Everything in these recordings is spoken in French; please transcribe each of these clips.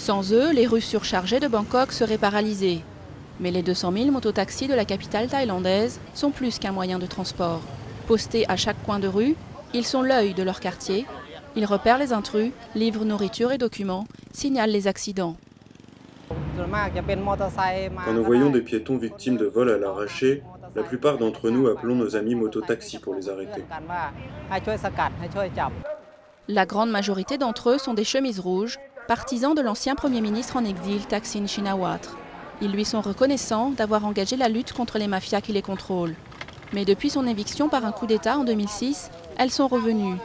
Sans eux, les rues surchargées de Bangkok seraient paralysées. Mais les 200 000 mototaxis de la capitale thaïlandaise sont plus qu'un moyen de transport. Postés à chaque coin de rue, ils sont l'œil de leur quartier. Ils repèrent les intrus, livrent nourriture et documents, signalent les accidents. Quand nous voyons des piétons victimes de vols à l'arraché, la plupart d'entre nous appelons nos amis mototaxis pour les arrêter. La grande majorité d'entre eux sont des chemises rouges, partisans de l'ancien Premier ministre en exil Thaksin Shinawatra. Ils lui sont reconnaissants d'avoir engagé la lutte contre les mafias qui les contrôlent. Mais depuis son éviction par un coup d'État en 2006, elles sont revenues.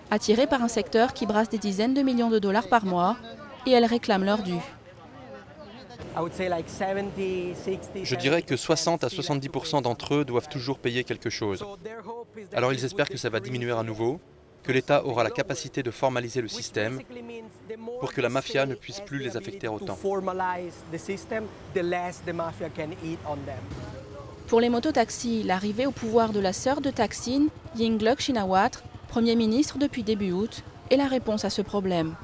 Attirées par un secteur qui brasse des dizaines de millions de dollars par mois, et elles réclament leur dû. Je dirais que 60 à 70% d'entre eux doivent toujours payer quelque chose. Alors ils espèrent que ça va diminuer à nouveau, que l'État aura la capacité de formaliser le système pour que la mafia ne puisse plus les affecter autant. Pour les mototaxis, l'arrivée au pouvoir de la sœur de Thaksin, Yingluck Shinawatra, Premier ministre depuis début août, est la réponse à ce problème.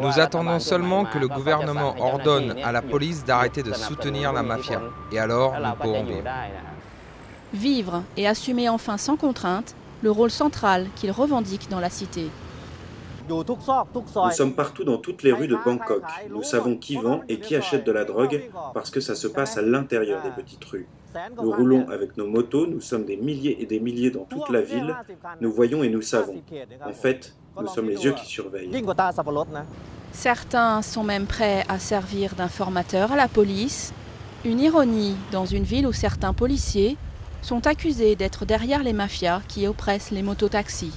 Nous attendons seulement que le gouvernement ordonne à la police d'arrêter de soutenir la mafia. Et alors, nous pourrons vivre. Vivre et assumer enfin sans contrainte le rôle central qu'il revendique dans la cité. Nous sommes partout dans toutes les rues de Bangkok. Nous savons qui vend et qui achète de la drogue parce que ça se passe à l'intérieur des petites rues. Nous roulons avec nos motos, nous sommes des milliers et des milliers dans toute la ville. Nous voyons et nous savons. En fait, nous sommes les yeux qui surveillent. Certains sont même prêts à servir d'informateurs à la police. Une ironie dans une ville où certains policiers sont accusés d'être derrière les mafias qui oppressent les mototaxis.